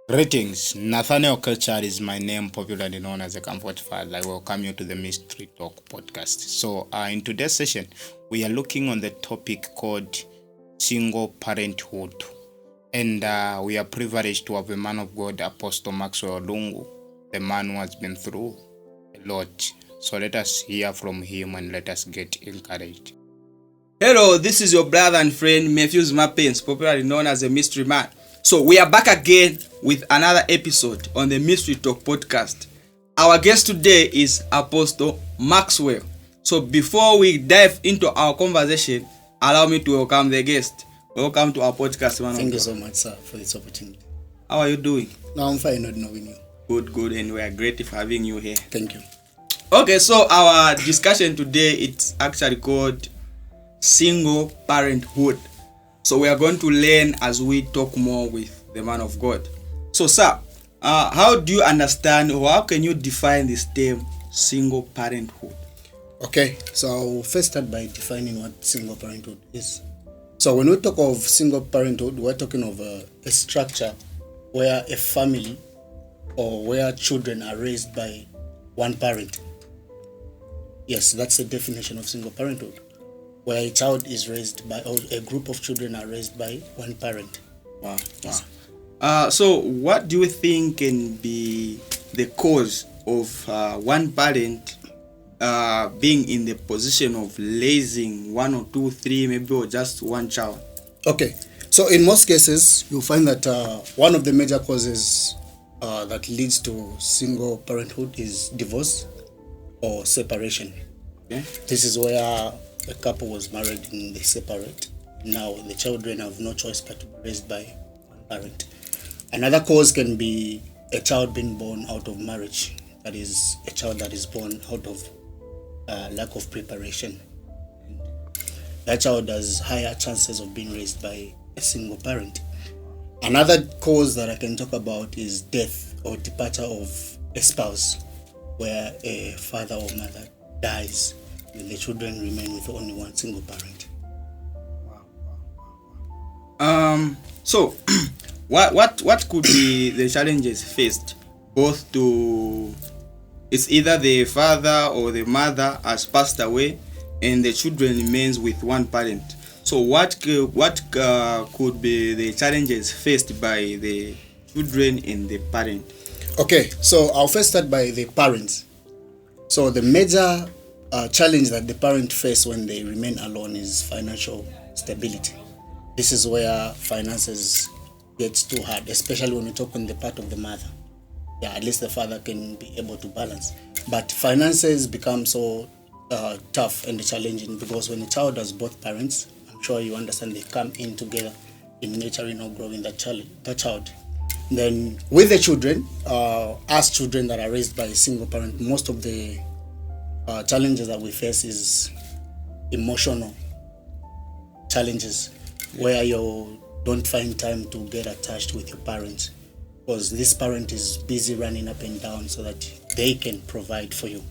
Greetings, Nathaniel Culture is my name, popularly known as the Comfort Father. I welcome you to the Mystery Talk podcast. So, in today's session, we are looking on the topic called single parenthood. And we are privileged to have a man of God, Apostle Maxwell Lungu, the man who has been through a lot. So, let us hear from him and let us get encouraged. Hello, this is your brother and friend Matthews Mappens, popularly known as the Mystery Man. So we are back again with another episode on the Mystery Talk podcast. Our guest today is Apostle Maxwell. So before we dive into our conversation, allow me to welcome the guest. Welcome to our podcast, man. Thank you so much, sir, for this opportunity. How are you doing? No, I'm fine, not knowing you. Good, and we are grateful having you here. Thank you. Okay, so our discussion today, it's actually called single parenthood. So we are going to learn as we talk more with the man of God. So sir, how do you understand or how can you define this term single parenthood? Okay, so I'll first start by defining what single parenthood is. So when we talk of single parenthood, we're talking of a structure where a family or where children are raised by one parent. Yes, that's the definition of single parenthood, where a child is raised by, or a group of children are raised by one parent. Wow. Yes. So what do you think can be the cause of one parent being in the position of raising one or two, three, maybe or just one child? Okay, so in most cases, you'll find that one of the major causes that leads to single parenthood is divorce or separation. Okay. This is where a couple was married and they separate. Now the children have no choice but to be raised by one parent. Another cause can be a child being born out of marriage. That is, a child that is born out of lack of preparation. That child has higher chances of being raised by a single parent. Another cause that I can talk about is death or departure of a spouse, where a father or mother dies and the children remain with only one single parent. So what could be the challenges faced both to it's either the father or the mother has passed away and the children remains with one parent. So what could be the challenges faced by the children and the parent? Okay, so I'll first start by the parents. So the major challenge that the parent face when they remain alone is financial stability. This is where finances gets too hard, especially when we talk on the part of the mother. Yeah, at least the father can be able to balance. But finances become so tough and challenging because when a child has both parents, I'm sure you understand they come in together in nurturing or growing that child. Then with the children, as children that are raised by a single parent, most of the challenges that we face is emotional challenges, where you don't find time to get attached with your parents because this parent is busy running up and down so that they can provide for you.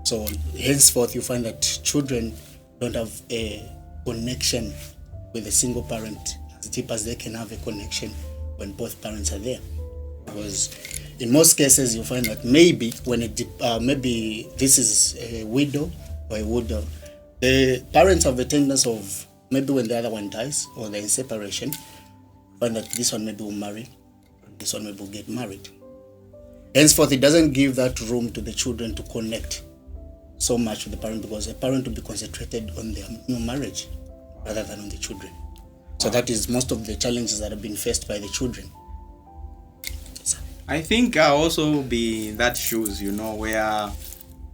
So henceforth you find that children don't have a connection with a single parent as deep as they can have a connection when both parents are there. Because in most cases you find that maybe when maybe this is a widow or a widow, the parents have a tendency of maybe when the other one dies or they're in separation, find that this one maybe will marry, this one maybe will get married. Henceforth, it doesn't give that room to the children to connect so much with the parent because a parent will be concentrated on their new marriage rather than on the children. So that is most of the challenges that have been faced by the children. I think I'll also be in that shoes, where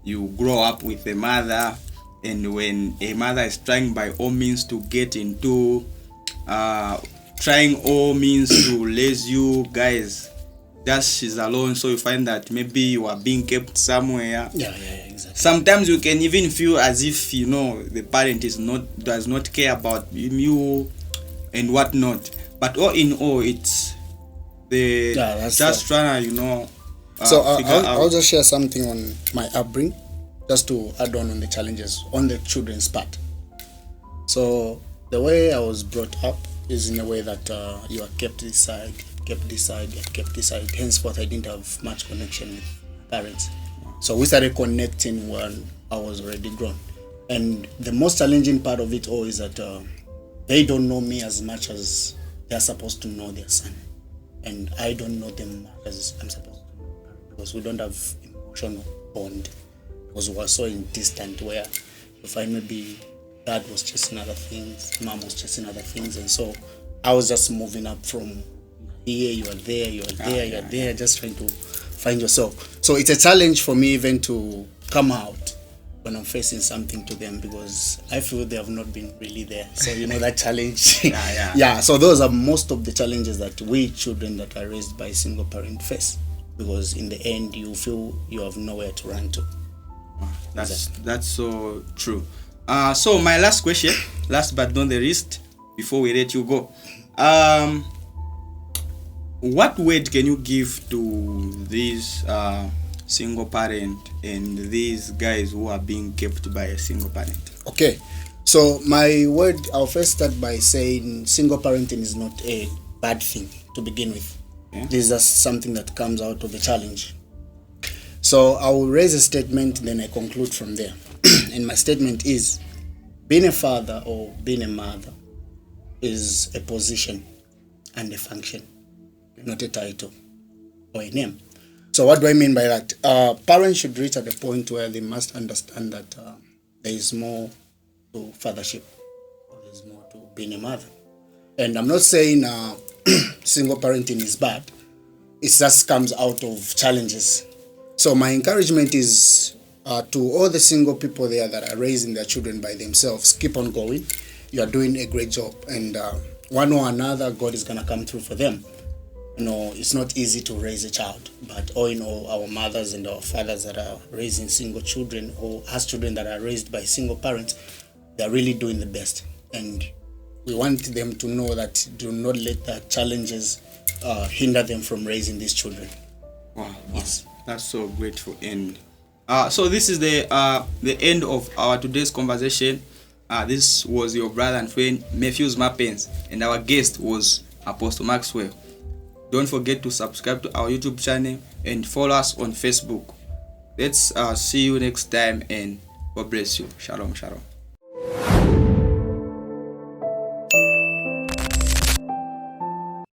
you grow up with a mother, and when a mother is trying by all means to get into trying all means to raise you guys, just she's alone, so you find that maybe you are being kept somewhere. Yeah, exactly. Sometimes you can even feel as if the parent does not care about you and whatnot. But all in all, it's just trying to so I'll just share something on my upbringing, just to add on the challenges on the children's part. So the way I was brought up is in a way that you are kept aside, kept this side, I kept this side. Henceforth, I didn't have much connection with parents. So we started connecting when I was already grown. And the most challenging part of it all is that they don't know me as much as they're supposed to know their son. And I don't know them as I'm supposed to know them, because we don't have emotional bond. Because we were so distant, where you find maybe dad was chasing other things, mom was chasing other things. And so I was just moving up from here, you are there, you are there, you are there, just trying to find yourself. So it's a challenge for me even to come out when I'm facing something to them, because I feel they have not been really there. So that challenge. Yeah. So those are most of the challenges that we children that are raised by single parent face, because in the end you feel you have nowhere to run to. That's so true. So my last question, last but not the least, before we let you go, what word can you give to these single parent and these guys who are being kept by a single parent? Okay, so my word, I'll first start by saying single parenting is not a bad thing to begin with. This is just something that comes out of a challenge. So I will raise a statement, then I conclude from there. And my statement is, being a father or being a mother is a position and a function, not a title or a name. So what do I mean by that? Parents should reach at the point where they must understand that there is more to fathership, or there is more to being a mother. And I'm not saying single parenting is bad. It just comes out of challenges. So my encouragement is to all the single people there that are raising their children by themselves, keep on going. You are doing a great job, and one or another, God is going to come through for them. It's not easy to raise a child, but all in all, our mothers and our fathers that are raising single children, or has children that are raised by single parents, they're really doing the best. And we want them to know that do not let the challenges hinder them from raising these children. Wow. Yes. That's so grateful. And so this is the end of our today's conversation. This was your brother and friend Matthews Mapens, and our guest was Apostle Maxwell. Don't forget to subscribe to our YouTube channel and follow us on Facebook. Let's see you next time, and God bless you. Shalom, shalom.